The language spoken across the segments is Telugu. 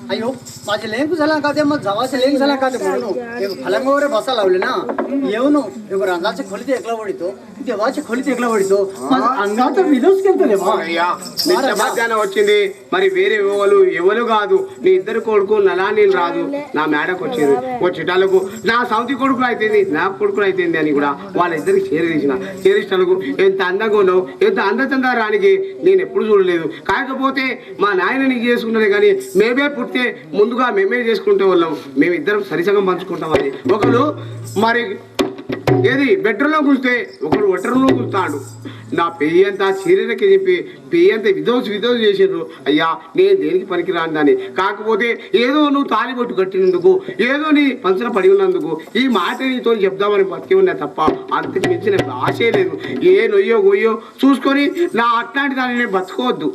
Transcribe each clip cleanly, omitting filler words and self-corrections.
अयो माझे लेंकू झाला का ते मग जवाचे लेंक झाला का ते म्हणून फलंगावर बसा लावले ना येऊन रांगाच्या खोलीत एकला वडितो देवाच्या खोलीत एकला वडितो అంగాత విలోస్ కెళ్తలేమా అయ్యా నిత్య మధ్యాహ్నం వచ్చింది మరి వేరే ఎవరు కాదు నీ ఇద్దరు కొడుకు నలానీళ్ళు రాదు నా మేడకు వచ్చారు వచ్చేటాలకు నా సౌతి కొడుకులు అయితేంది నా కొడుకులు అయితేంది అని కూడా వాళ్ళిద్దరికి చేరేసినందుకు ఎంత అందంగా ఉన్నావు ఎంత అందచందా రానికి నేను ఎప్పుడు చూడలేదు కాకపోతే మా నాయన నీకు చేసుకున్నది కానీ మేమే పుట్టితే ముందుగా మేమే చేసుకుంటే వాళ్ళం మేమిద్దరం సరిసంగం పంచుకుంటామని ఒకరు మరి ఏది బెడ్రూమ్లో కూర్చుంటే ఒకడు ఒట్టరంలో కూర్చుతాడు నా పెయ్యి అంతా చీరలకి చెప్పి పెయ్యి అంతా విధోస్ చేసారు అయ్యా నేను దేనికి పనికిరాను దాన్ని కాకపోతే ఏదో నువ్వు తాలిబొట్టు కట్టినందుకు ఏదో నీ పంచన పడి ఉన్నందుకు ఈ మాట నీతో చెప్దామని బతికి ఉన్నా తప్ప అంతకు మించిన ఆశే లేదు ఏ నొయ్యో గొయ్యో చూసుకొని నా అట్లాంటి దాన్ని నేను బతుకోవద్దు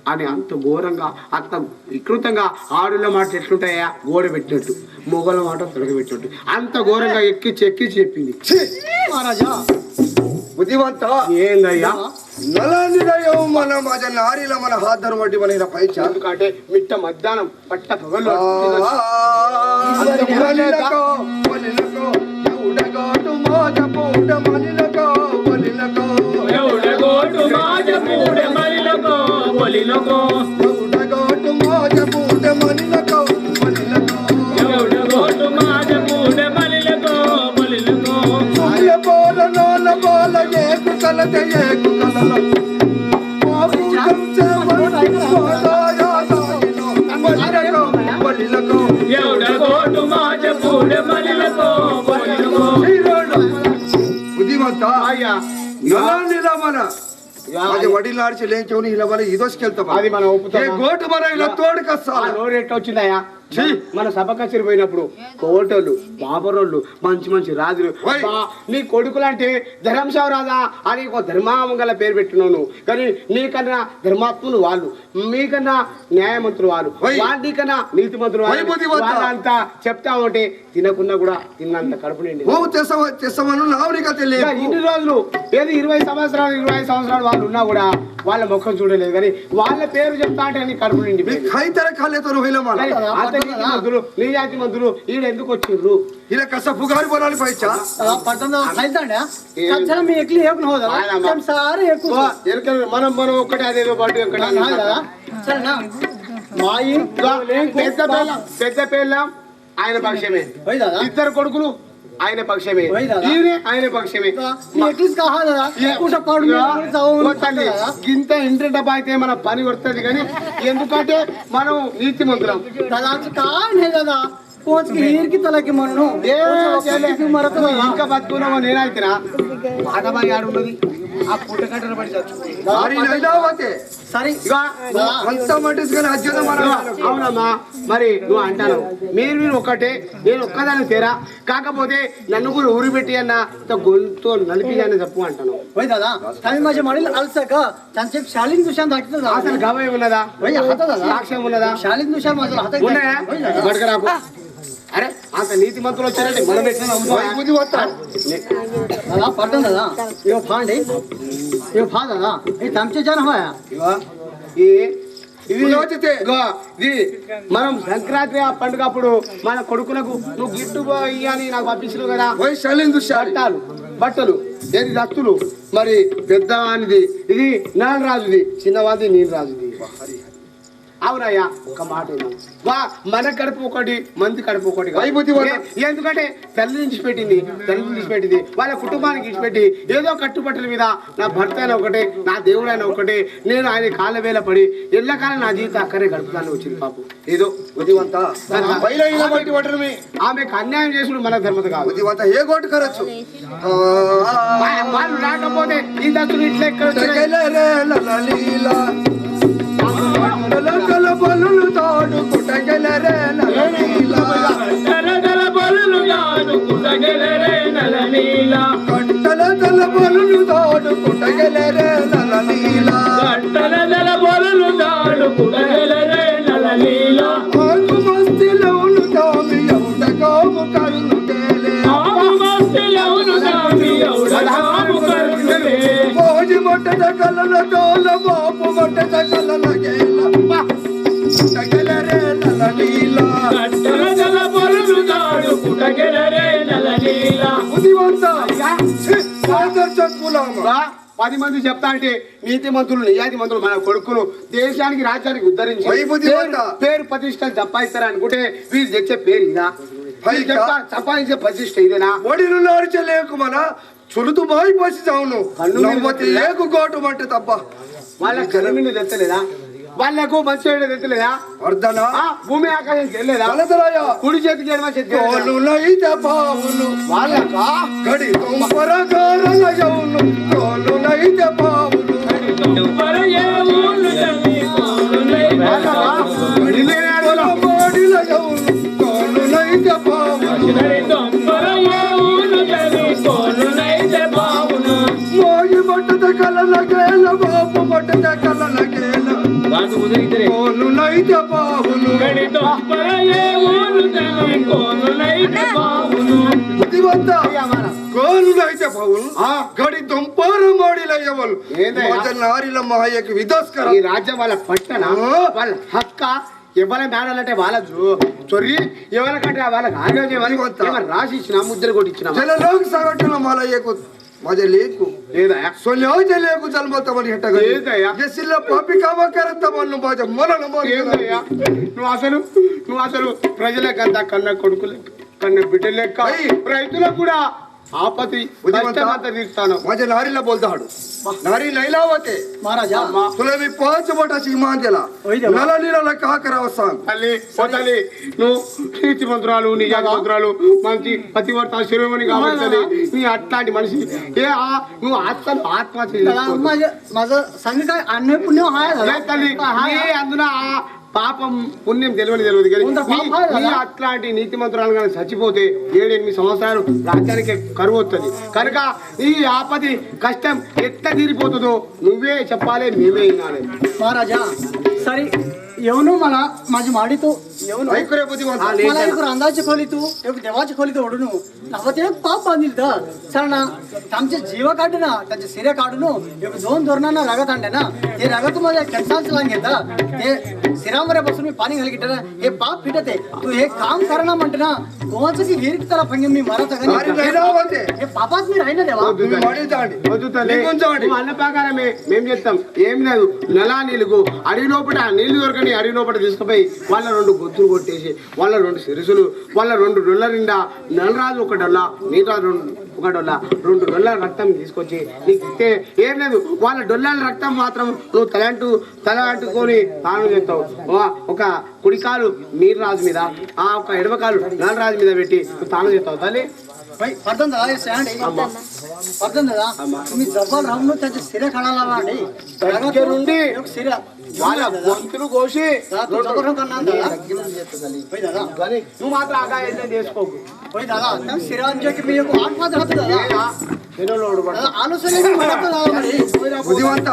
అని అంత ఘోరంగా అంత వికృతంగా ఆడుల మాట ఎట్లుంటాయా గోడ పెట్టినట్టు మొగల మాట తొలగబెట్టినట్టు అంత ఘోరంగా ఎక్కి చెప్పింది మహారాజా బుద్ధివంత ఏందయ్యా నలనిదయం మన మజ నారీల మన హాదరు వడ్డి మన పై చాలుకంటే మిట్ట మధ్యాహ్నం పట్ట పగలు బుద్ధిమంత మన వడిలాడిచి లేచోని ఇలా మన ఇదోసుకెళ్తాం అది మనం గోటు మన ఇలా తోడుకొస్తా నోరు ఎట్లా వచ్చిందయ్యా మన సభ కచేరి పోయినప్పుడు కోటోళ్ళు బాబరోళ్ళు మంచి మంచి రాజులు నీ కొడుకులు అంటే ధర్మశావ రాజా అని ఒక ధర్మామంగళ పేరు పెట్టినావు కానీ నీకన్నా ధర్మాత్ములు వాళ్ళు మీకన్నా న్యాయమంతులు వాళ్ళు నీకన్నా నీతిమంతులు వాళ్ళంతా చెప్తా ఉంటే తినకున్నా కూడా తిన్నంత కడుపు నిండి ఇన్ని రోజులు ఏది 20 సంవత్సరాలు 25 సంవత్సరాలు వాళ్ళు ఉన్నా కూడా వాళ్ళ ముఖం చూడలేదు కానీ వాళ్ళ పేరు చెప్తా అంటే నీ కడుపు నిండి నిజాతి మంత్రులు ఈయన ఎందుకు వచ్చిర్రు ఇలా కస పుగారు బోనాలి పైచా మనం ఒక్కటే అదేదో పాటు పెద్ద పేర్లం ఆయన పక్షమే ఇద్దరు కొడుకులు ఆయన పక్షమే ఆయన పక్షమే ఇంత ఇంటి డబ్బా అయితే మన పని వస్తుంది కానీ ఎందుకంటే మనం నీతి మంత్రం ఇంకా బతుకున్నామో నేనైతేనా బాధపడి ఆడున్నది ఆ పుట్ట కట్టలు పడి అవునమ్మా మరి నువ్వు అంటాను మీరు ఒక్కటే నేను ఒక్కదాన్ని తేరా కాకపోతే నన్ను కూడా ఊరి పెట్టి అన్న గొంతు నలిపి అని చెప్పు అంటాను అసలు గవయం ఉన్నదా సాక్ష్యం ఉన్నదా ఉన్నాయా బడకరాకు అరే అంత నీతి మంత్రులు వచ్చారంటే మనం మనం సంక్రాంతి పండుగ అప్పుడు మన కొడుకులకు నువ్వు గిట్టు అని నాకు పంపించరు కదా బట్టాలు బట్టలు ఏది దత్తులు మరి పెద్దవానిది ఇది నాగరాజుది చిన్నవాది నీళ్ళు రాజుది అవునయ్యా ఒక మాట మన కడుపు ఒకటి మంది కడుపు ఒకటి ఎందుకంటే తల్లి నుంచి పెట్టింది వాళ్ళ కుటుంబానికి ఇచ్చిపెట్టి ఏదో కట్టుబట్టల మీద నా భర్త అయినా ఒకటే నా దేవుడైనా ఒకటే నేను ఆయన కాళ్ళ వేల పడి ఎల్లకాలం నా జీవితం అక్కడే గడుపుతాను వచ్చింది పాపం ఏదో ఆమెకు అన్యాయం చేసుడు మన ధర్మత కాదు ఏ కోటి కరచ్చు వాళ్ళు రాకపోతే ఈ దత్తులు ఇట్లా ఎక్కడ కట్టల గల బలులు తాడు కుటగెలరే నలనీల కట్టల బలులు తాడు కుటగెలరే నలనీల కట్టల గల బలులు తాడు కుటగెలరే నలనీల కట్టల బలులు తాడు కుటగెలరే నలనీల ఆగు మస్తిలోను తామి ఎవడగాము కరుణు కేలే ఆగు మస్తిలోను తామి ఎవడగాము కరుణు కేలే మోజి మొట్టద కలల తోల బాపు మొట్టద కలల గేల కుటగెలరే నలనీల కట్టల బలులు తాడు కుటగెలరే నలనీల బుద్ధివంత ఆదర్శకులామ 10 మంది చెప్తా అంటే నీతి మంత్రులు నిజాతి మంత్రులు మన కొడుకును దేశానికి రాజ్యానికి ఉద్ధరించి పేరు ప్రతిష్టలు సంపాదిస్తారు అనుకుంటే వీళ్ళు తెచ్చే పేరు ఇదా సంపాదించే ప్రతిష్ట ఇదేనా ఒడిలు నార్చలేకు మన చురుతు బాయి పసి చావును నమ్మతి లేకు కోటు మంటే తప్ప వాళ్ళ కనుమిని తెచ్చలేదా వాళ్ళకు మంచి తెచ్చలేదా అర్ధనా భూమి ఆకాశం తెలియలేదా కుడి చేతికి పావును వాళ్ళక గడి తొంపరగారలయవును తోలునైతే పావును బాడిలయవును తోలునైతే పావును మోగి పట్టద కలల గేల బాపు పట్టద కలల గేల కోలునైతే పావును బుద్ధివంత కోలునైతే పావును గడి దుంపారు మోడిలయ్యవలు నారిల మహాయకి విదస్కర ఈ రాజ్యం వాళ్ళ పట్టణ వాళ్ళ హక్క ఎవరి మేడాలంటే వాళ్ళ చొర్రి ఎవరికంటే వాళ్ళకి ఆగేమని రాసి ఇచ్చిన ముద్ర కొట్టించిన జలలోకి సగటున మలయ్యకు మజ లేకు లేదా సొల్యోజ లేకు జల్మతమని హెట్టగా ఏదయ్యా ఎసిల్ల పాపి కామకరంతమను మజ మొలను ఏదయ్యా నువ్వు అసలు ప్రజలకంతా కన్న కొడుకులు కన్న బిడ్డలు లెక్క రైతులకు కూడా ఆపతి తీస్తాను మజ నారిలా బోల్తాడు నారీ లైలావతే మహారాజా తులమి పాంచబోట సీమాంజల నలనీల కాకరవసాం తల్లి నువ్వు నీతి మంత్రాలు నిజాతి మంత్రాలు మంచి పతివర్త శిరోమణి కాబట్టి నీ అట్లాంటి మనిషి నువ్వు ఆత్మహత్య సంఘ అన్ని పుణ్యం తల్లి అందున పాపం పుణ్యం తెలియదు కానీ అట్లాంటి నీతి మంత్రాలు కానీ చచ్చిపోతే 7-8 సంవత్సరాలు రాజ్యానికి కరువు వస్తుంది కనుక ఈ ఆపది కష్టం ఎట్లా తీరిపోతుందో నువ్వే చెప్పాలి మేమే వినాలి మహారాజా ಸರಿ ಇವನು ಮಲ ಮಾಜಿ ಮಾಡಿತು ಇವನು ಐಕರೆ ಬುದ್ಧಿವಂತ मला एक अंदाज खोलितो एक देवाची खोलितो ओढून नव्वत एक पाप बांधिल तर चल ना आमचे जीव काढू ना त्याचे सिरे काढून एक 2 धोरणांना रागत आणले ना ते रागत माझ्या केसांच लांग घेता ते सिरामध्ये बसून मी पाणी घाल घेतलं हे पाप फिटते तू हे काम करणं म्हणते ना कोणाचं की विहिरीत त्याला फंगे मी मारत हे पापात मी राहीन देवा అన్న ప్రకారమే మేము చెప్తాం ఏం లేదు నెలా నీళ్ళకు అడవి లోపల నీళ్లు దొరకని అడవి లోపల తీసుకుపోయి వాళ్ళ 2 గొంతులు కొట్టేసి వాళ్ళ 2 సిరుసులు వాళ్ళ 2 డొల్ల నిండా నల్లరాజు 1 డొల్ల నీరాజు 1 డొల్ల 2 డొల్లల రక్తం తీసుకొచ్చి నీకు ఇస్తే ఏం లేదు వాళ్ళ డొల్లల రక్తం మాత్రం నువ్వు తల అంటుకొని తాను చేస్తావు ఒక కుడికాలు నీరాజు మీద ఒక ఎడమకాలు నల్లరాజు మీద పెట్టి తాను చేస్తావు తల్లి पडतं दादा हे सॅन्ड पडतं दादा तुम्ही जवळ राहून त्याचे सिरे खाण्याला वाढे నుండి सिरे వాళ్ళ గొంతులు కోసి నువ్వు మాత్రం ఆగా చేసుకోకు పోయి దాదా సిరా అని చెప్పి మీకు ఆత్మహత్య అవుతుంది దాదా ఆలోచన బుద్ధివంత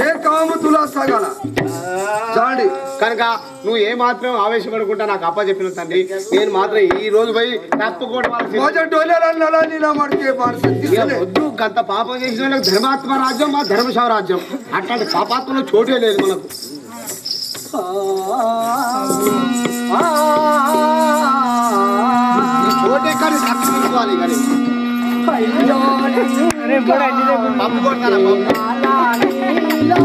ఏ కాము తులా సాగాల చాండి కనుక నువ్వు ఏ మాత్రం ఆవేశపడుకుంటా నాకు అప్ప చెప్పిన తండ్రి నేను మాత్రం ఈ రోజు పోయి తప్పుకోవడం వద్దు గంత పాపం చేసిన వాళ్ళకి ధర్మాత్మ రాజ్యం మా ధర్మశావ రాజ్యం అట్లాంటి పాపాత్మలో చోటే లేదు మనకు చోటే కానీ తప్పుకోవాలి కానీ పప్పు కొడతారా అయ్యో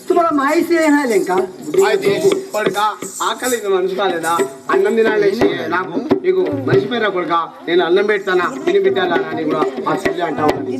तुम्हाला మాయసి ఏనాలేంకా అయితే కొడుకా ఆకలి మనసు కాలేదా అన్నం తినాలేసి నాకు నీకు మర్చిపోయినా కొడుకా నేను అన్నం పెడతానా తిని పెట్టాలా అని కూడా ఆ చెల్లి అంటా ఉన్నది.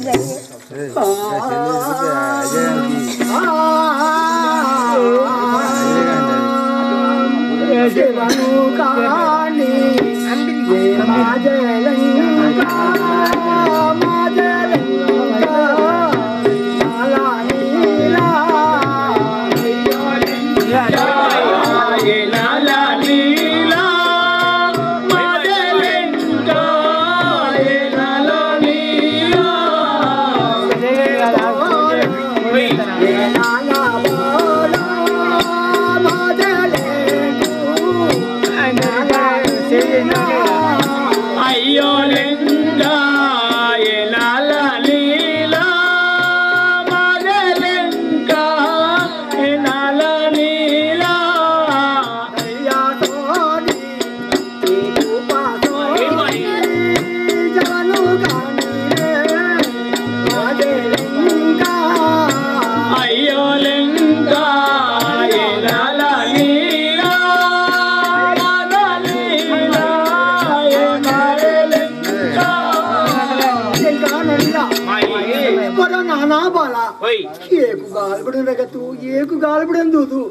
ఏకు గాలబడి దూదు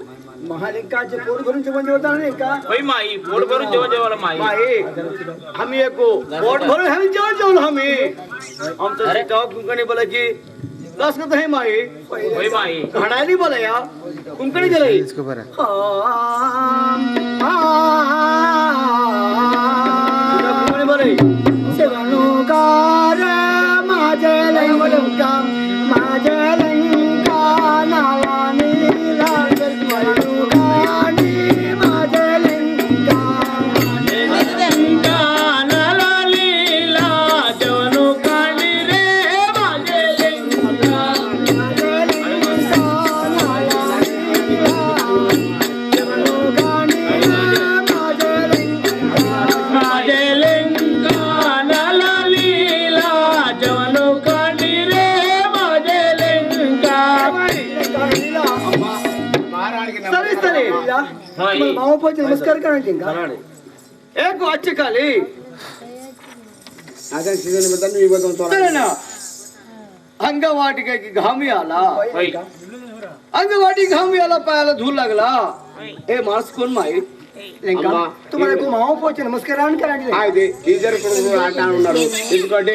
महालिंका जे बोर्ड भरून जेवण जेवता नहीं का भाई माई बोर्ड भरून जेवण जेवायला माई हम ये को बोर्ड भरून हम जेवण जेवण हम तो सीता कुंकणी बोलायची बस करत आहे माई भाई माई घडायली बोलाया कुंकणी गेली इसको बरा कुंकणी बोलाय सेवानो कार माझे लंका माझे लंका नावानी नमस्कार करायचे का एक वाच्य खाली అదే సీజన్ బదన్ ఈ బదన్ తోరా ना अंगवाटिका की घामी आला अंगवाटी घामी आला पायाला धूळ लागला ए माणूस कोण माई అమ్మా, तुम्हाला को माव पोचे नमस्कार करायचे అయితే టీచర్ కొడుకు అంటా ఉన్నారు ఎందుకంటే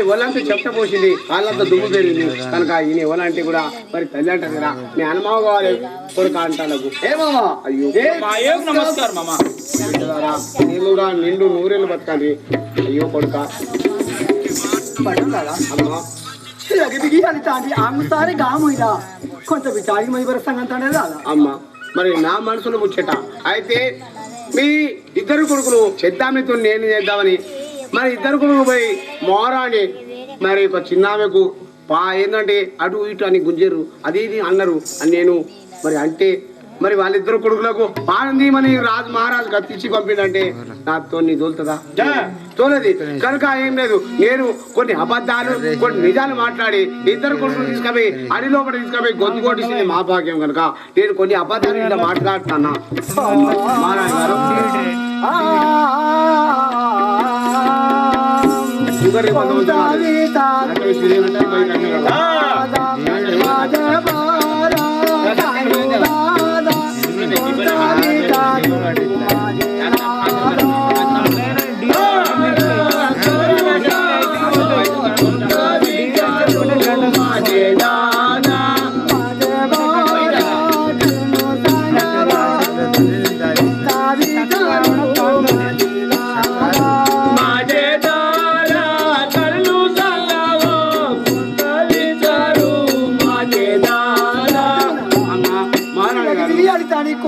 వాళ్ళంతా చెప్త పోసింది వాళ్ళంతా దుమ్ము పెరిగింది కనుక ఈయన ఎవరంటే కూడా మరి తల్లి అంటారు కదా మీ అనుమావ కావాలి కొడుకు అంటాలకు ఏ మామ అయ్యో మాయో నమస్కార్ మామ నీళ్ళుగా నిండు నూరేళ్ళు బతకాలి అయ్యో కొడుక पडला అమ్మా लगे बिगी आली तांडी आम सारे गाम होईला कोणता बिचारी मध्ये बरं सांगताने झाला అమ్మా మరి నా మనసులో ముచ్చట అయితే మీ ఇద్దరు కొడుకులు చెద్దామితో నేను చేద్దామని మరి ఇద్దరు కొడుకు పోయి మోరాని మరి ఒక చిన్నామెకు ఏంటంటే అటు ఇటు అని గుంజరు అది ఇది అన్నారు అని నేను మరి అంటే మరి వాళ్ళిద్దరు కొడుకులకు పానం తీయమని రాజు మహారాజు కత్తిచ్చి పంపిండంటే నాతో నీ తోలుతుందా తోలది కనుక ఏం లేదు నేను కొన్ని అబద్ధాలు కొన్ని నిజాలు మాట్లాడి ఇద్దరు కొడుకులు తీసుకపోయి అడి లోపల తీసుకపోయి గొంతు కొట్టించింది మా భాగ్యం కనుక నేను కొన్ని అబద్ధాలు ఇలా మాట్లాడుతున్నా మహారాజు గారు సుగరి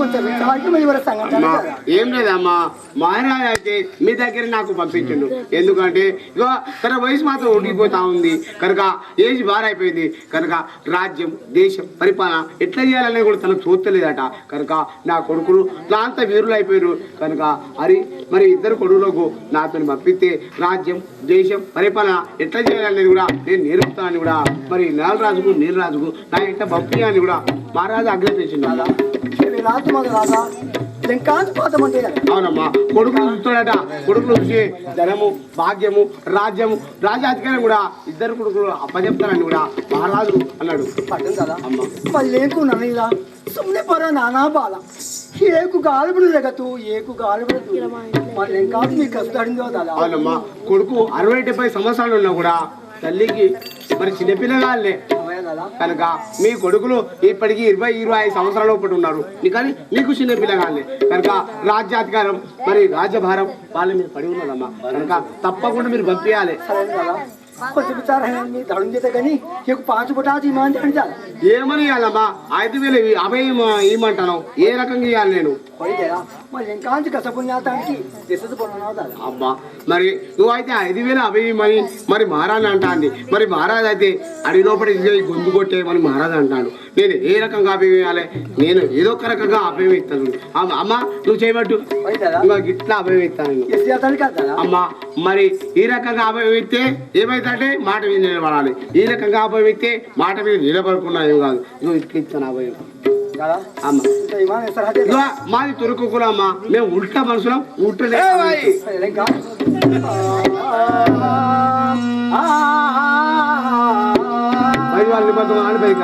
కొంచెం విచారికి మీ వరకు సంగతి అమ్మా కదా. ఏం లేదమ్మా మహారాజు అయితే మీ దగ్గర నాకు పంపించండు ఎందుకంటే ఇగో తన వయసు మాత్రం ఉడికిపోతా ఉంది కనుక ఏజ్ బారైపోయింది కనుక రాజ్యం దేశం పరిపాలన ఎట్లా చేయాలనేది కూడా తనకు చూస్తలేదట కనుక నా కొడుకులు ప్రాంత వీరులు అయిపోయారు కనుక మరి ఇద్దరు కొడుకులకు నాతో పంపిస్తే రాజ్యం దేశం పరిపాలన ఎట్లా చేయాలనేది కూడా నేను నేర్పుతానని కూడా మరి నేలరాజుకు నీలరాజుకు నా ఇంట పంపించాలని కూడా మహారాజు ఆజ్ఞాపించింది అలా రాజు మాకు రాజా లింకాంత పాతమంటే కదా. అవునమ్మా కొడుకులు చూస్తాడట కొడుకులు చూసి ధనము భాగ్యము రాజ్యము రాజాధికారం కూడా ఇద్దరు కొడుకులు అప్పచెప్తారని కూడా మహారాజు అన్నాడు పడ్డం కదా మళ్ళీ లేకున్నాను ఇలా సుಮ್ಮನೆ పర నానా బాల ఏకు గాలిబుడు జగతు ఏకు గాలిబుడు మళ్ళీ ఇంకా మీకు కష్టడిందో అలా. అవునమ్మా కొడుకు 60-70 సంవత్సరాలు ఉన్నా కూడా తల్లికి మరి చిన్నపిల్లగాళ్ళే కనుక మీ కొడుకులు ఇప్పటికీ 20-25 సంవత్సరాల లోపల ఉన్నారు కానీ నీకు చిన్న పిల్లగానే కనుక రాజ్యాధికారం మరి రాజ్యభారం వాళ్ళ మీద పడి ఉన్నదమ్మా కనుక తప్పకుండా మీరు పంపించాలి కొంచెం విచారం దడుం చేత కానీ నీకు 5 పుటాది ఇమాన్ అంటారు ఏమని ఇవ్వాలమ్మా 5,000 ఇవ్వమంటాను ఏ రకంగా ఇవ్వాలి నేను మళ్ళీ ఇంకా కసపుణ్యాతానికి ఎసదు పొన్నావు అబ్బా మరి నువ్వైతే 5,000 అవేయమని మరి మహారాజు అంటాంది మరి మహారాజు అయితే అడి లోపల గొంతు కొట్టే మరి మహారాజు అంటాడు నేను ఏ రకంగా అభయమియాలి నేను ఏదో ఒక రకంగా అభయం ఇస్తాను అమ్మ నువ్వు చేయబట్టు గిట్లా అభయం ఇస్తాను అమ్మా మరి ఈ రకంగా అభయం ఇస్తే ఏమైతే మాట మీద నిలబడాలి ఈ రకంగా అభయం ఇస్తే మాట మీద నిలబడకుండా ఏం కాదు నువ్వు ఇట్లా ఇస్తాను అభయం మాది తురుకులమ్మా మేము ఉల్టా మనుషులం ఉల్టలే వాళ్ళ నిబద్ధం ఆడిపోయి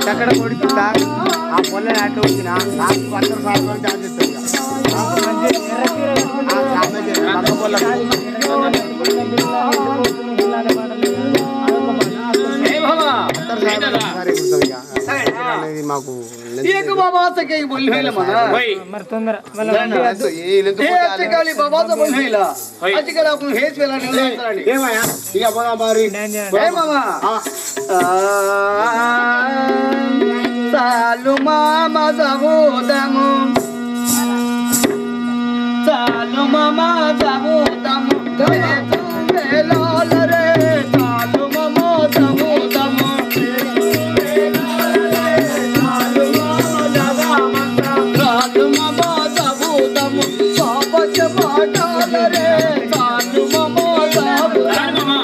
అక్కడ కొడుతుందా ఆ పొల్ల అట్లా వచ్చిన మాకు చాలు మామ జబూదము చాలు మామ జబూదము వేలాలరే చాలు మామ జబూదము చాలు మామ జబూదము పాపచ పాటాలరే చాలు మామ జబూదము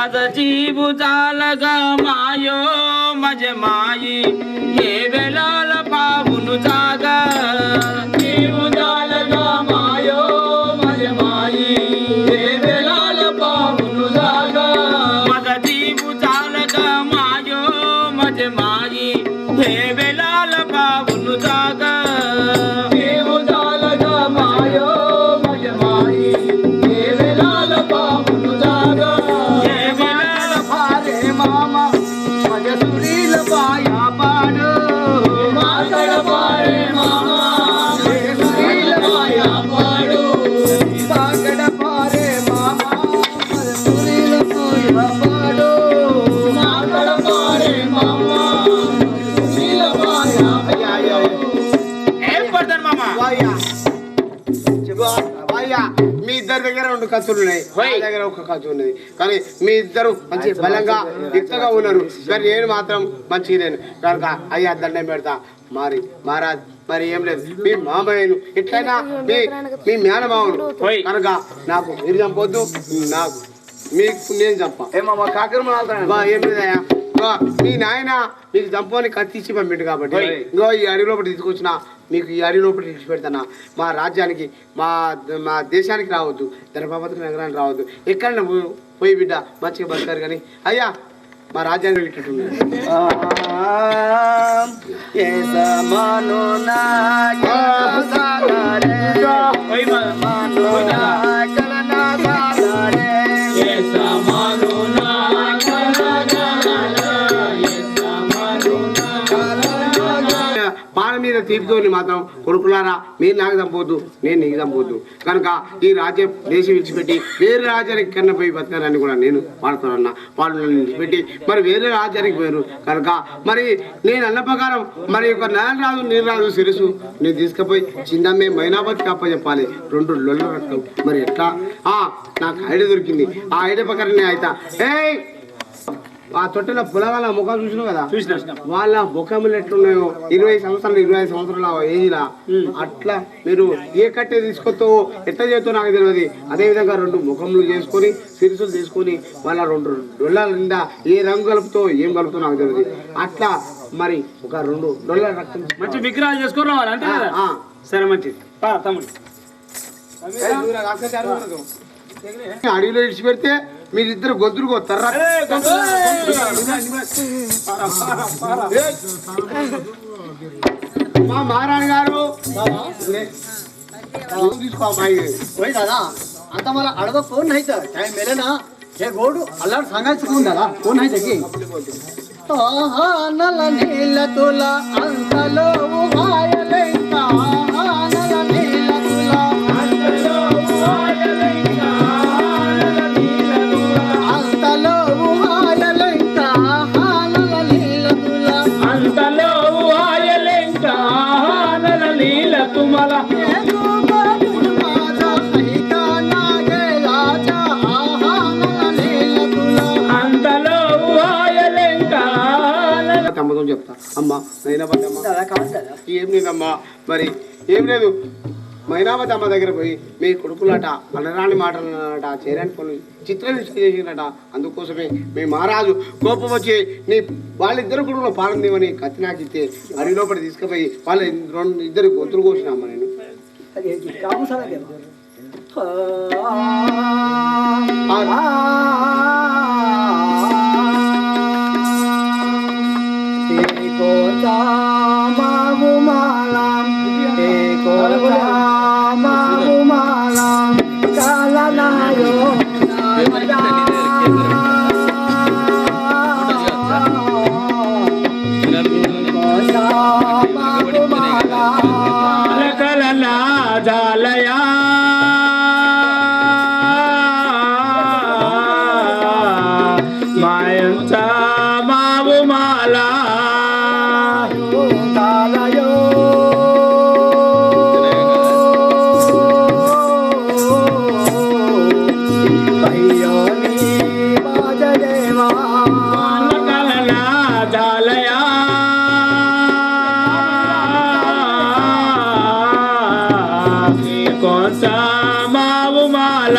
మద జీవు జాలగా మాయో మజ మాయి ఏ వెలాల పావును జాగా జీవు జాలగా మాయో మజ మాయి ఏ వెలాల పావును జాగా మద జీవు జాలగా మాయో మజ మాయి ఏ వెలాల పావును జాగా జీవు జాలగా మాయో మజ మాయి ఏ వెలాల పావును జాగా ఏ వెలాల పారే మామ మజ సురీల పాయా పాడు మాకడ పారే మామ మజ సురీల పాయా పాడు మాకడ పారే మామ మజ సురీల పాయా పాడు మాకడ పారే మామ సురీల పాయా పాడు ఏం పడతాను మామ అయ్యా మీ ఇద్దరి దగ్గర 2 కత్తులు ఉన్నాయి నా దగ్గర 1 కత్తి ఉన్నది కానీ మీ ఇద్దరు మంచి బలంగా యుక్తగా ఉన్నారు కానీ నేను మాత్రం మంచిగా లేను కనుక అయ్యా దండం పెడతా మహారాజ్ మరి ఏం లేదు మీ మామయ్యను ఎట్లయినా మీ మేనమామను కనుక నాకు మీరు చంపొద్దు నాకు మీకు నేను చంపా ఏమమ్మా కాకరమ ఏం లేదయ్యా మీ నాయన మీకు చంపని కత్తిచ్చి పంపిండు కాబట్టి ఇంకో ఈ అడవి లోపల తీసుకొచ్చిన మీకు ఈ అడవి లోపల తీసి పెడతానా మా రాజ్యానికి మా దేశానికి రావద్దు ధర్మపతి నగరానికి రావద్దు ఎక్కడ పోయి బిడ్డ మంచిగా బతకారు కానీ అయ్యా మా రాజ్యాన్ని పెట్టినట్టుంది పాల మీద తీపితోని మాత్రం కొడుకులారా మీరు నాకు చంపవద్దు నేను నీకు చంపవద్దు కనుక ఈ రాజ్యం దేశం విడిచిపెట్టి వేరే రాజ్యానికి కన్నా పోయి బతకారని కూడా నేను వాడుతానన్నా వాళ్ళు నన్ను విడిచిపెట్టి మరి వేరే రాజ్యానికి పోయారు కనుక మరి నేను అన్న ప్రకారం మరి ఒక నెల రాదు నీరు రాదు సిరుసు నేను తీసుకుపోయి చిన్నమ్మే మైనాపతికి అప్పచెప్పాలి 2 లొల్ల రక్తం మరి ఎట్లా నాకు ఐడియా దొరికింది ఆ ఐడియా ప్రకారం నేను అవుతా ఆ తొట్టెల పొలగాల ముఖం చూసినావు కదా వాళ్ళ ముఖములు ఎట్లున్నాయో 20 సంవత్సరాలు 25 సంవత్సరాల ఏజ్లా అట్లా మీరు ఏ కట్టే తీసుకొస్తావో ఎట్లా చేస్తావు నాకు తెలియదు అదేవిధంగా 2 ముఖములు చేసుకొని సిరుసులు తీసుకొని వాళ్ళ 2 డొల్లాల నిండా ఏ రంగు కలుపుతో ఏం కలుపుతో నాకు తెలియదు అట్లా మరి ఒక 2 డొల్లాల రక్తం మంచి విగ్రహాలు చేసుకొని రావాలి అంతే కదా సరే మంచిది తమ్ముడు అడవిలో ఇడిచిపెడితే మీరిద్దరు గొంతులు కొత్తారా మా మహారాణి గారు తీసుకో वही दादा आता मला अडवं कोण नाही तर काय मेले ना हे गोड अल्लाड सांगायचं कोण दादा कोण नाही की नल नील तुला अंतलो उहायले नल नील तुला अंतलो उहायले अंतलो उहायले नल नील तुला अंतलो उहायले नल नील तुम्हाला తమ్మతో చెప్తా అమ్మా మైనావతమ్మ ఏం లేదమ్మా మరి ఏం లేదు మైనావతి అమ్మ దగ్గర పోయి మీ కొడుకులట అనరాని మాటలట చేరాని పనులు చిత్రం చేసినట అందుకోసమే మీ మహారాజు కోపం వచ్చి నీ వాళ్ళిద్దరు కొడుకులు పాలన దేవని కత్తి నాకిస్తే అడి లోపల తీసుకుపోయి వాళ్ళ 2 గొంతులు కోసిన అమ్మ నేను జాలయా మాయంత మావు మాలా మావు మాలా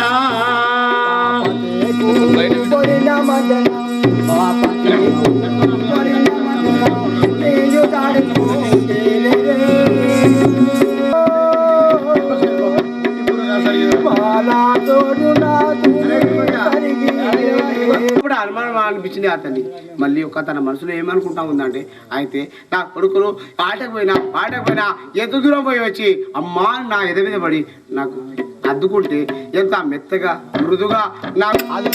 ఇప్పుడు అనుమానం అనిపించింది అతన్ని. మళ్ళీ ఒక తన మనసులో ఏమనుకుంటా ఉందంటే, అయితే నా కొడుకులు ఆటకు పోయినా ఎంత దూరం పోయి వచ్చి అమ్మా నా ఎద మీద పడి నాకు అద్దుకుంటే ఎంత మెత్తగా మృదుగా నాకు అది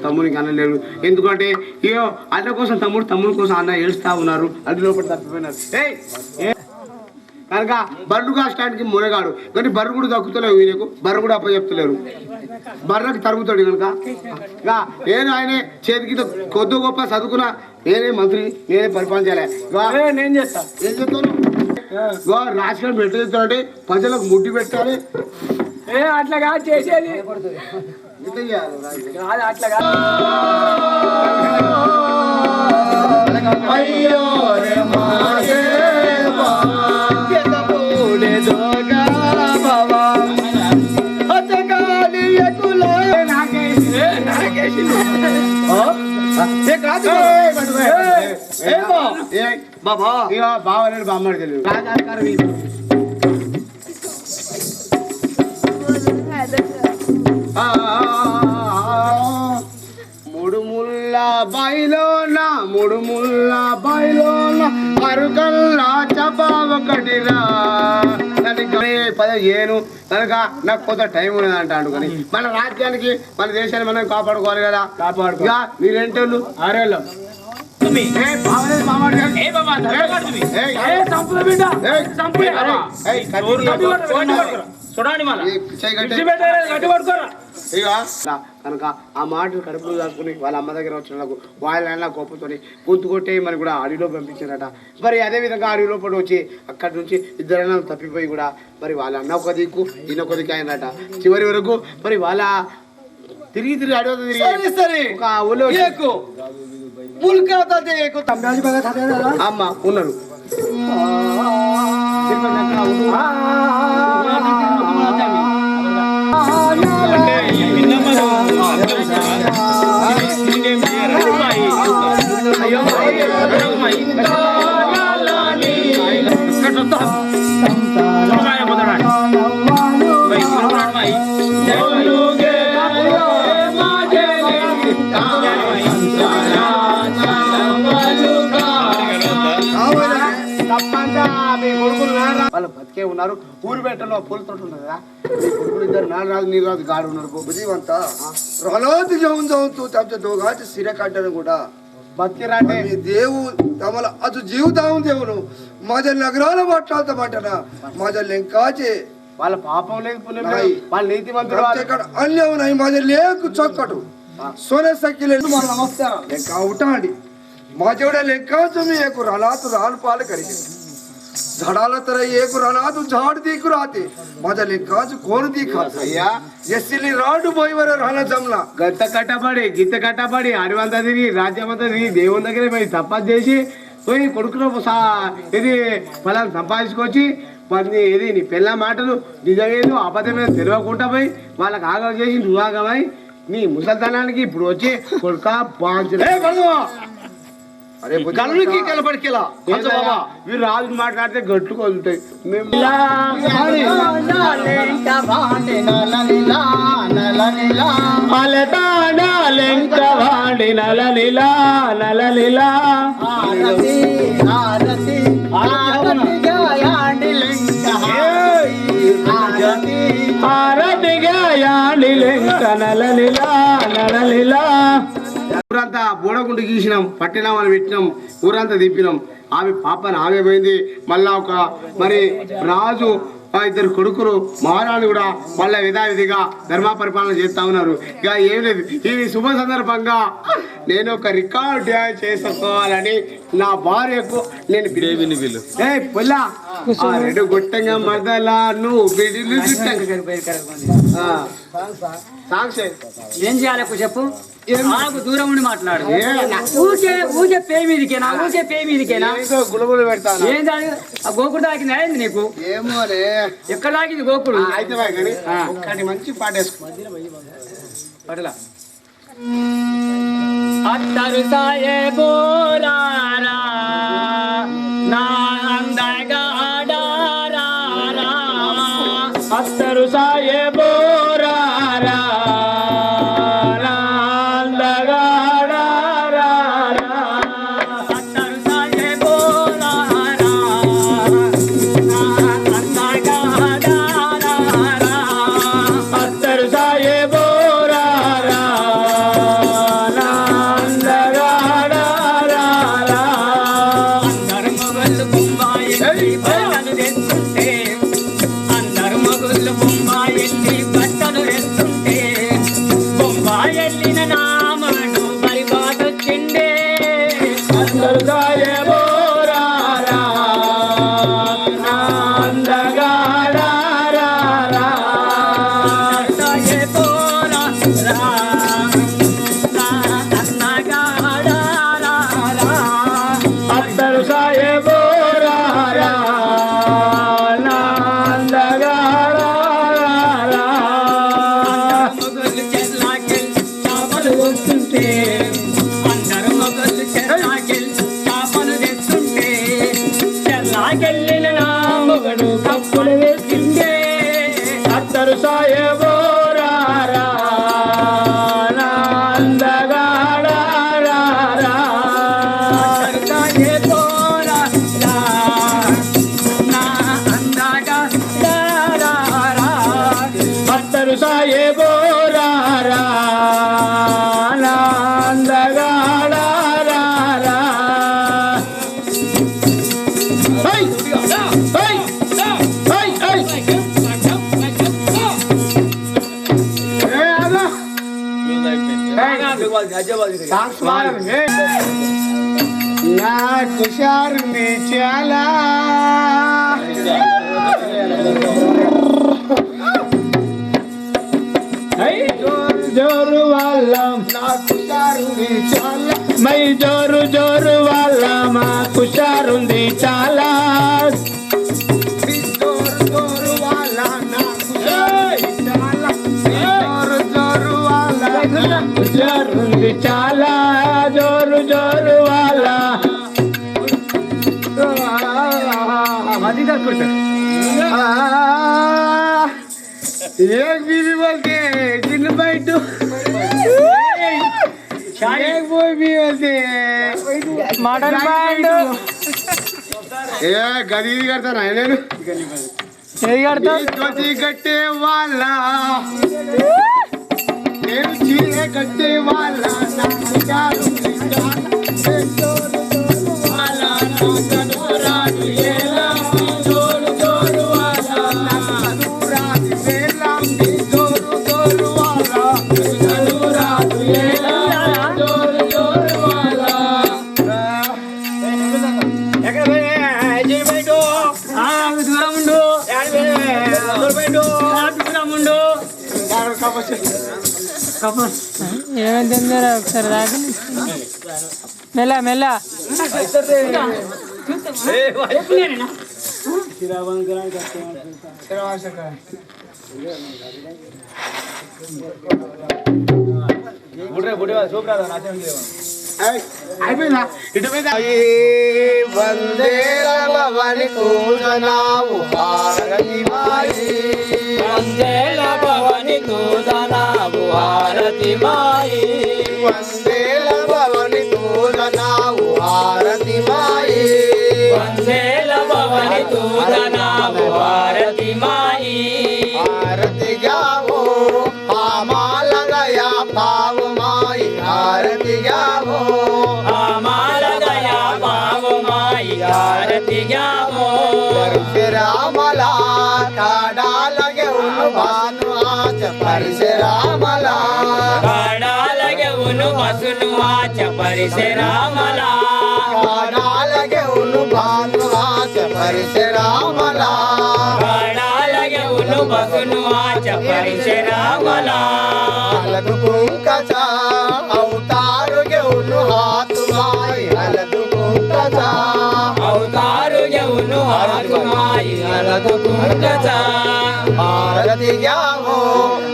తమ్మునికి అనలేడు. ఎందుకంటే ఇయో అన్న కోసం తమ్ముడు కోసం అన్న ఏడుస్తా ఉన్నారు. అది లోపల తప్పిపోయినారు. కనుక బర్రు కాష్టానికి మునగాడు కానీ బర్రు కూడా దక్కుతలేవు. వీళ్ళకు బర్రు కూడా అప్ప చెప్తలేరు. బర్రకు తరుగుతాడు కనుక నేను ఆయనే చేతికి కొద్ది గొప్ప చదువుకున్నా. నేనే మంత్రి, నేనే పరిపాలించాలి. నేను చేస్తా. ఏం చెప్తాను రాష్ట్రం పెట్టేస్తానంటే ప్రజలకు ముడ్డి పెట్టాలి. అట్లాగా చేసేది అట్లాగా అయ్యో బాబా ఇక బావలేడు బామ్మడి తెలియదు రాజాధికారం మూడు ముళ్ళ బాయిలోన అరుకల్లా చపా ఒకటిరా ఏను కనుక నాకు కొంత టైం ఉన్నది అంటాడు. కానీ మన రాజ్యానికి మన దేశాన్ని మనం కాపాడుకోవాలి కదా. ఇక మీరేంటోళ్ళు ఆరేళ్ళు చూడండి కనుక ఆ మాటలు కడుపులో దాచుకుని వాళ్ళ అమ్మ దగ్గర వచ్చిన వాళ్ళ కోపంతో గొంతు కొట్టే మరి కూడా అడవిలో పంపించారట. మరి అదే విధంగా అడవిలో పడి వచ్చి అక్కడి నుంచి ఇద్దరైనా తప్పిపోయి కూడా మరి వాళ్ళ అన్న ఒక దిక్కు ఈయన ఒక దిక్కు అయినట. చివరి వరకు మరి వాళ్ళ తిరిగి అడవి తిరిగి ఒక ఊళ్ళో అమ్మ ఉన్నారు. వాళ్ళు బతికే ఉన్నారు. ఊరు పెట్టలో పూలతో ఉంటుంది కదా. కొడుకులు ఇద్దరు నాలుగు నీరాజు గాడు ఉన్నారు. बुद्धिवंत रॉलोत घेऊन जाऊन तू त्यांच्या दोघांचे सिरे काढण्यानं कुठं బతికిరాంటే आणि देव आम्हाला अजून जीव दावून देऊ नो माझ्या लग्नाला वाटलं वाटना माझ्या लेंकाचे వాళ్ళ పాపం లేదు పుణ్యం లేదు. వాళ్ళ నీతిమంతులు आमच्याकडे अन्य नाही माझे लेख चौकटू सोन्यासारखी तुम्हाला नमस्कार लेंका उठा आणि माझ्या लेंकाचं मी एक रानात रान पाल करीन झाडाला तर एक रानात झाड दिख राहते माझ्या लेंकाचं कोण दिखात అయ్యా ఎస్సిలి రాడు పోయివర రాన జమ్లా గంత కట్టబడి గిత్త కట్టబడి అడవంతా తిరిగి రాజ్యమంతా తిరిగి దేవుని దగ్గర పోయి తప్ప చేసి పోయి కొడుకులో ఇది ఫలాన్ని సంపాదించుకొచ్చి వాటిని ఇది నీ పిల్ల మాటలు నిజమేదో అబద్ధమేదో తెలియకుండా పోయి వాళ్ళకి ఆగం చేసి నువ్వు ఆగమై నీ ముసల్తనానికి ఇప్పుడు వచ్చి కొడుక బాగా अरे गलुकी केला पडकेला బాబా వీరు రాజు మాట్లాడితే గట్లు కొలుతాయి. ఊరంతా బోడగుండు గీసినాం, పట్టినాం అని పెట్టినాం, ఊరంతా తిప్పినాం. ఆమె పాపని ఆమె పోయింది. మళ్ళా ఒక మరి రాజు ఇద్దరు కొడుకులు మహారాణి కూడా మళ్ళీ విధావిధిగా ధర్మ పరిపాలన చేస్తా ఉన్నారు. ఇక ఏం లేదు, ఈ శుభ సందర్భంగా నేను ఒక రికార్డ్ డ్యాన్స్ చేసుకోవాలని నా భార్యకు నేను పొల్లా రెండు గుట్టంగా మదలా నువ్వు బిడ్డలు ఏం చేయాలి చెప్పు. నాకు దూరం ఉండి మాట్లాడు. ఏ నా- ఊకే పే మీదికేనా? ఊకే పే మీదికేనా? ఏదో గులగులు పెడతాను ఏం దాని ఆ గోకుడు తాకింది అయింది నీకు? ఏమోలే ఎక్కడ తాకింది గోకుడు? అయితే కానీ ఒక్కటి మంచి పాట వేసుకో పడలా అత్తరు సాయే బోరారా నా అందగాడారా అత్తరు సాయే బోరారా నా అందగాడారా అత్తరు సాయే బోరారా నా అందగాడారా అత్తరు సాయే బోరారా నా అందగాడారా అందరు మొగలు బొంబాయి బట్టలు తెస్తుంటే అందరు మొగలు బొంబాయి బట్టలు తెస్తుంటే బొంబాయి వెళ్ళిన నామను పరిపాటొచ్చిండే అందరు సాయే బోరారా నా అందగాడారా సాయే బోరారా అత్తరు సాయే బోరారా నా అందగాడారా మొగలు చెల్లాకెల్ చాపలు వస్తుంటే అందరు మొగలు చెల్లాకెల్ చాపలు తెస్తుంటే చెల్లాకెళ్ళిన నా మొగడు కప్పులు వేసిందే అత్తరు సాయే బోరారా నా అందగాడారా అత్తరు సాయే బోరారా నా అందగాడారా అత్తరు సాయే బోరారా నా అందగాడారా హై హై హై హై ఏ అలా సాంగ్స్ వాడండి. నా కుషారుని చాలా जोर जोर वाला నా కుషారుని చాలా మై జోరు జోరు వాలా మా కుషారుంది చాలా జోరు జోరు వాళ్ళ నా కుషారుని చాలా జోరు జోరు వాళ్ళ కుషారుంది చాలా జోరు జోరు వాలా అది దక్కుతా एक बीवी बोलते जिन बैठो एक बोई भी बोलते మటన్ పాయింట్ ఏ గది కడతాను నేను ఏది కడతావు జ్యోతి కట్టే వాళ్ళ నేను చీర కట్టే వాళ్ళ నా కుషారుని చాలా వాళ్ళ నా కనురాదు ఎలా జోరు జోరు వాళ్ళ నా కనురాదు ఎలా జోరు జోరు వాళ్ళ కనురాదు ఎలా జోరు జోరు వాళ్ళ ఎక్కడ దూరం ఉండు దూరం ఉండు ఏమేమి తిందారా ఒకసారి దాకా మెల్ల మెల్ల అయిపోయిందా ఇటు మీద వందేల భవని కూజనావు భారతి మాయి వందేల భవని కూదనావు హారతి మాయి వందేల భవని కూజనావు భారతి మాయి వందేల భవని కూదనావు హారతి మాయి భారతి గావో పామాలగయా పావు మాయి భారతి గావో అమాలగయా బావు మాయి హారతి గావో పరశురామలా కాడాలగే ఉను భాను ఆచ పరశురామలా కాడాలగే ఉను బసును ఆచ పరిశరామలా కాడాలగే ఉను భాను ఆచ పరశురామలా కాడాలగే ఉను బసును ఆచ పరిశరామలా అలకు కుంకచ कचा आरती घ्यावो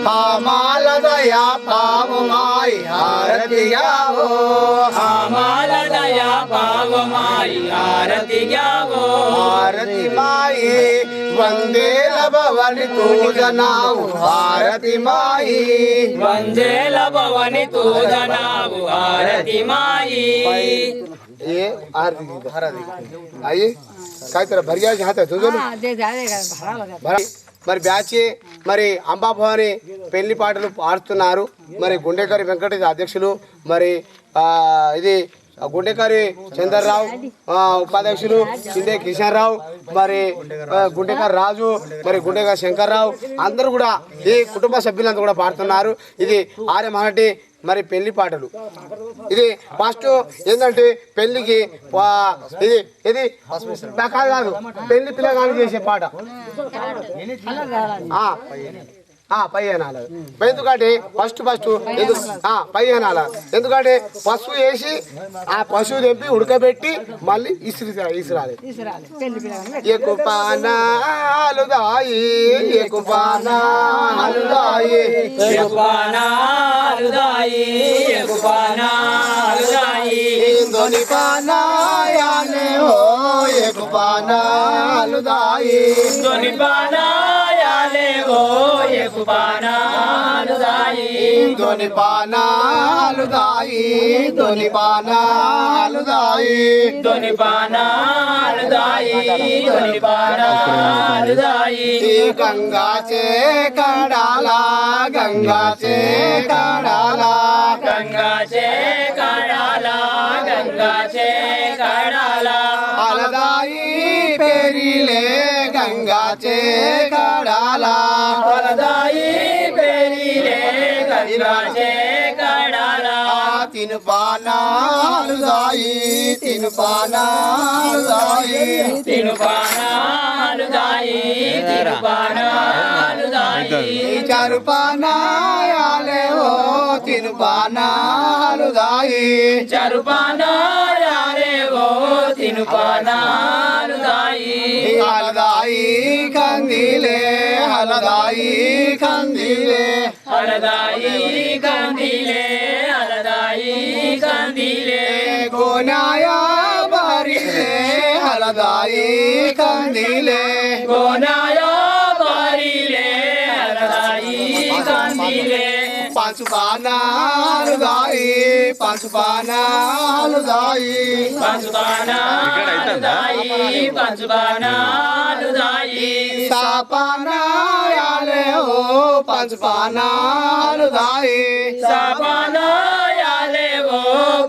आम्हाला दया पाव माई आरती घ्यावो आम्हाला दया पाव माई आरती घ्यावो आरती माई वंदेल भवानी तुझं नाव आरती माई वंदेल भवानी तुझं नाव आरती माई ये आरती आई काय तर भरिया हात आहे तुझं మరి బ్యాచ్ మరి అంబాభవాని పెళ్లి పాటలు పాడుతున్నారు మరి గుండెకారి వెంకటేష్ అధ్యక్షులు మరి ఇది గుండెకారి చంద్రరావు ఉపాధ్యక్షులు చిందే కిషన్ రావు మరి గుండెకారి రాజు మరి గుండెకారి శంకర్రావు అందరూ కూడా ఈ కుటుంబ సభ్యులంతా కూడా పాడుతున్నారు ఇది ఆర్య మహటి మరి పెళ్లి పాటలు ఇది ఫస్ట్ ఏంటంటే పెళ్లికి ఇది ఇది కాదు పెళ్లి పిల్లగాని చేసే పాట పై అనాలి ఎందుకంటే ఫస్ట్ పై అనాలి ఎందుకంటే పసుపు వేసి ఆ పశువు తెంపి ఉడకబెట్టి మళ్ళీ ఇసిరాలి ఎక్కుపానాలు దాయి ఎక్కుపానాలు దాయి ధోని పానాయాలే ఓ ఎక్కుపానాలు దాయి ధోని పానాయాలే ఓ ఎక్కుపానాలు దాయి ధోని పానాలు దాయి ధోని పానాలు దాయి ధోని పానాలు దాయి ధోని పానాలు దాయి గంగాచే కడాలా గంగాచే కడాలా గంగాచే కడాలా గంగాచే కడాలా అలదాయి పెరిలే గంగాచే కడాలా అలదాయి పెరిలే గంగాచే కడాలా తిను పానాలు దాయి తిను పానాలు దాయి తిను పానాలు దాయి తిను పానాలు దాయి చారు పానాయాలే ఓ తిను పానాలు దాయి చారు పానాయాలే ఓ తిను పానాలు దాయి హలదాయి కందిలే హలదాయి కందిలే హలదాయి కందిలే హలదాయి కందిలే గోనాయా బారిలే హలదాయి కందిలే గోనాయా బారిలే హలదాయి కందిలే పంచు పానాలు దాయి పంచు పానాలు దాయి పంచు పానాలు దాయి పంచు పానాలు దాయి సాపానాయాలే ఓ పంచు పానాలు దాయి సాపానాయాలే ఓ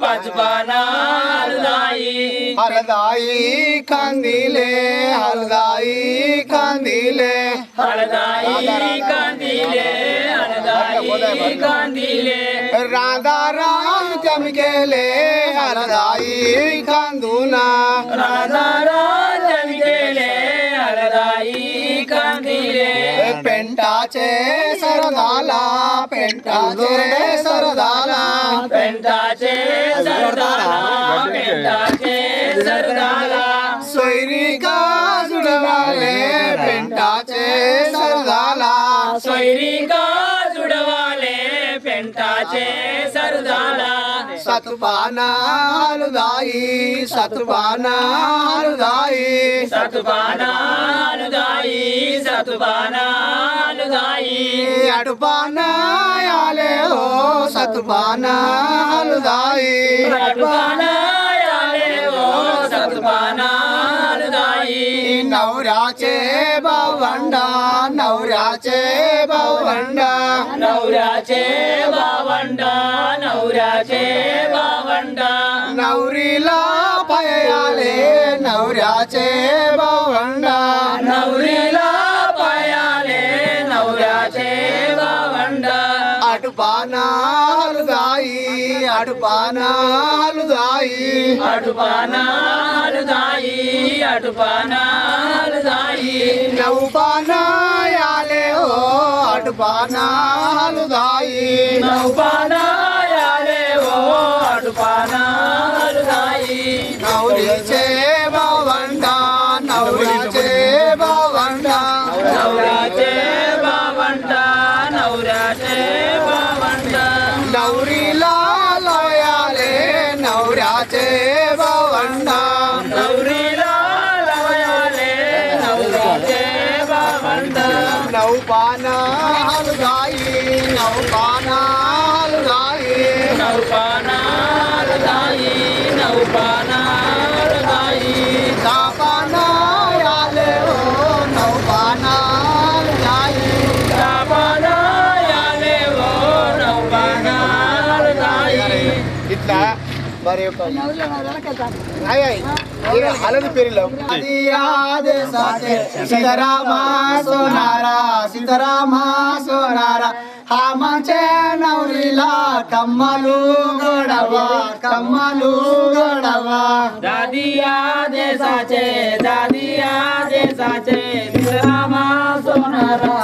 పంచు పానాలు దాయి హలదాయి కందిలే హలదాయి కందిలే హలదాయి కందిలే హలదాయి కందిలే రాధారాం చమికేలే హలదాయి కందునా రాధారాజమికేలే హలదాయి కందిలే పెంటాచే సరదాలా పెంటాచే సరదాలా పెంటాచే సరదాలా పెంటాచే సరదాలా సొయిరిగా జుడవాలే పెంటాచే సరదాలా సొయిరిగా జుడవాలే పెంటాచే సరదాలా సతుపానాలు దాయి సతుపానాలు దాయి సతుపానాలు దాయి సతుపానాలు దాయి అటుపానాయాలే ఓ సతుపానాలు దాయి అటుపానాయాలే ఓ సతుపానాలు దాయి నౌరాచే బావండ నౌరాచే బావండ నౌరాచే బావండ నౌరాచే బావండ నౌరిలా పయాలే నౌరాచే బావండ నౌరిలా పయాలే నౌరాచే బావండ అటుపానాలు దాయి అటుపానాలు దాయి అటుపానాలు దాయి అటుపానాలు దాయి నౌపానాయాలే ఓ అటుపానాలు దాయి నౌపానాయాలే ఓ అటుపానాలు దాయి నౌరిచే బావండ నౌరాచే బావండ देशाचे भावंडा नवरीला लावायाले नवरीचे भावंड नौपाना हलगाई नौपाना हलगाई नौपाना हलगाई नौपाना हलगाई तापाना आले हो नौपाना हलगाई तापाना याले वो नौपाना हलगाई इथला बरे हालत पेरिलं देशाचे सीतारामा सोनारा सीतारामा सोनारा हामाचे नवरीला कम्मालू गडवा कम्मालू गडवा दादिया देशाचे सीतारामा सोनारा